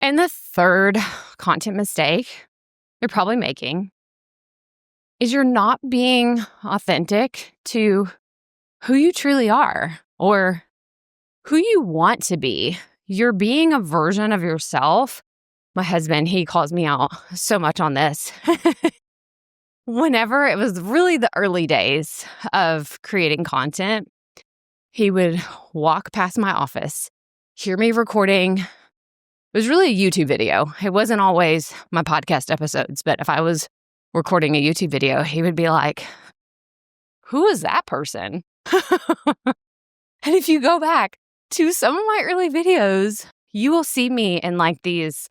And the third content mistake you're probably making is you're not being authentic to who you truly are or who you want to be. You're being a version of yourself. My husband, he calls me out so much on this. Whenever it was really the early days of creating content, he would walk past my office, hear me recording. It was really a YouTube video. It wasn't always my podcast episodes, but if I was recording a YouTube video, he would be like, who is that person? And if you go back to some of my early videos, you will see me in like these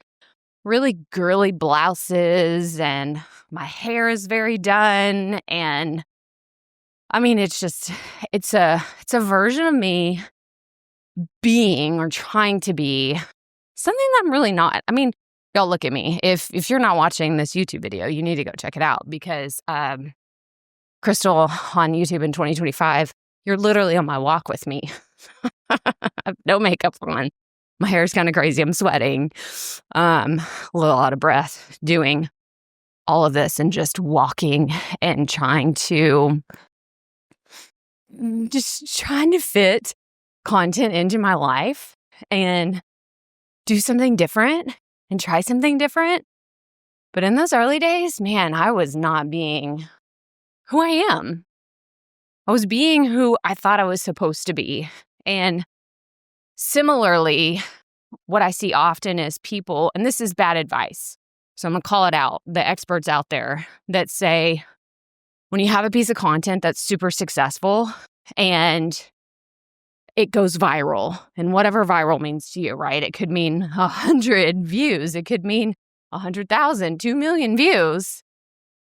really girly blouses and my hair is very done. And I mean, it's a version of me being or trying to be something that I'm really not. I mean, y'all look at me. If you're not watching this YouTube video, you need to go check it out because Krystal on YouTube in 2025, you're literally on my walk with me. I have no makeup on. My hair is kind of crazy. I'm sweating. A little out of breath doing all of this and just walking and trying to fit content into my life and do something different and try something different. But in those early days, man, I was not being who I am. I was being who I thought I was supposed to be. And similarly, what I see often is people, and this is bad advice, so I'm going to call it out, the experts out there that say, when you have a piece of content that's super successful and it goes viral, and whatever viral means to you, right? It could mean 100 views. It could mean 100,000, 2 million views.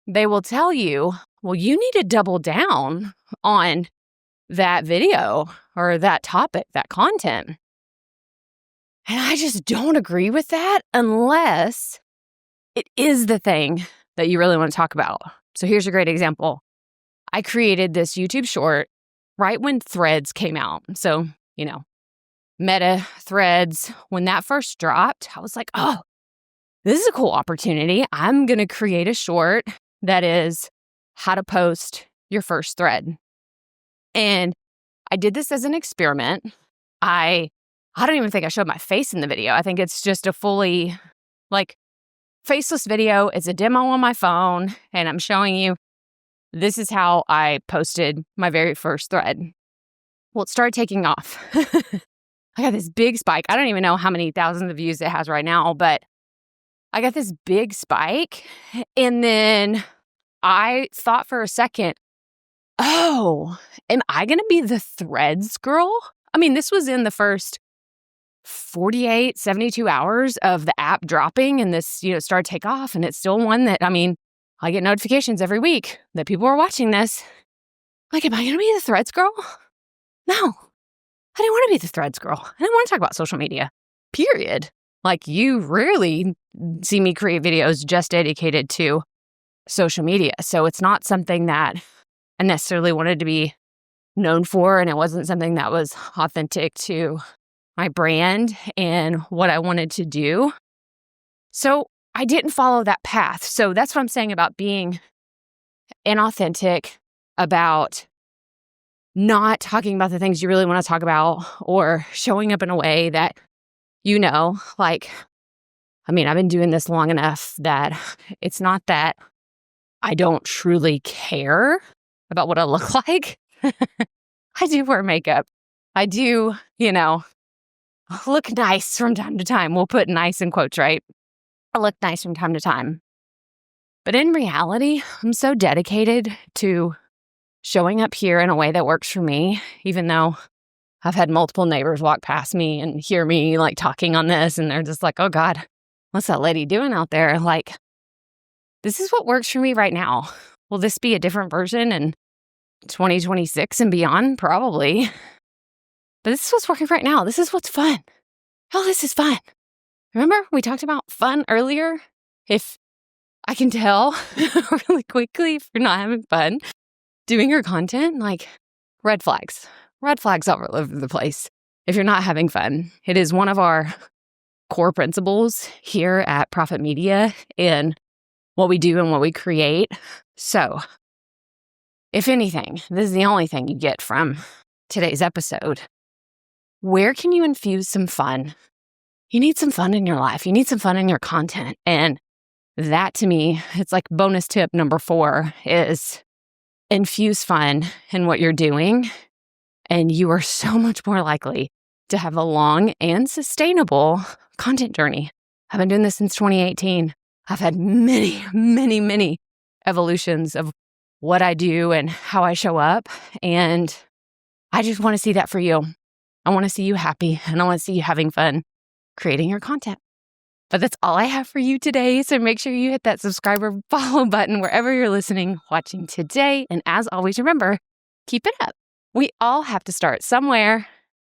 They will tell you, well, you need to double down on that video or that topic, that content. And I just don't agree with that unless it is the thing that you really want to talk about. So here's a great example. I created this YouTube short right when Threads came out. So, Meta Threads, when that first dropped, I was like, oh, this is a cool opportunity. I'm going to create a short that is how to post your first thread. And I did this as an experiment. I don't even think I showed my face in the video. I think it's just a fully faceless video. It's a demo on my phone, and I'm showing you this is how I posted my very first thread. Well, it started taking off. I got this big spike. I don't even know how many thousands of views it has right now, but I got this big spike. And then I thought for a second, oh, am I going to be the Threads girl? I mean, this was in the first 48, 72 hours of the app dropping, and this, started to take off. And it's still one that, I get notifications every week that people are watching this. Like, am I going to be the Threads girl? No, I didn't want to be the Threads girl. I didn't want to talk about social media, period. Like, you rarely see me create videos just dedicated to social media. So it's not something that I necessarily wanted to be known for, and it wasn't something that was authentic to my brand and what I wanted to do. So I didn't follow that path. So that's what I'm saying about being inauthentic, about not talking about the things you really want to talk about, or showing up in a way that, I've been doing this long enough that it's not that I don't truly care about what I look like. I do wear makeup. I do, look nice from time to time. We'll put nice in quotes, right? I look nice from time to time. But in reality, I'm so dedicated to showing up here in a way that works for me, even though I've had multiple neighbors walk past me and hear me talking on this, and they're just like, oh God, what's that lady doing out there? This is what works for me right now. Will this be a different version in 2026 and beyond? Probably. But this is what's working right now. This is what's fun. Oh, this is fun. Remember we talked about fun earlier? If I can tell really quickly if you're not having fun doing your content, red flags all over the place. If you're not having fun, it is one of our core principles here at Proffitt Media in what we do and what we create. So, if anything, this is the only thing you get from today's episode. Where can you infuse some fun? You need some fun in your life. You need some fun in your content. And that, to me, it's like bonus tip number 4 is infuse fun in what you're doing. And you are so much more likely to have a long and sustainable content journey. I've been doing this since 2018. I've had many evolutions of what I do and how I show up. And I just want to see that for you. I want to see you happy, and I want to see you having fun creating your content. But that's all I have for you today. So make sure you hit that subscribe or follow button wherever you're listening, watching today. And as always, remember, keep it up. We all have to start somewhere.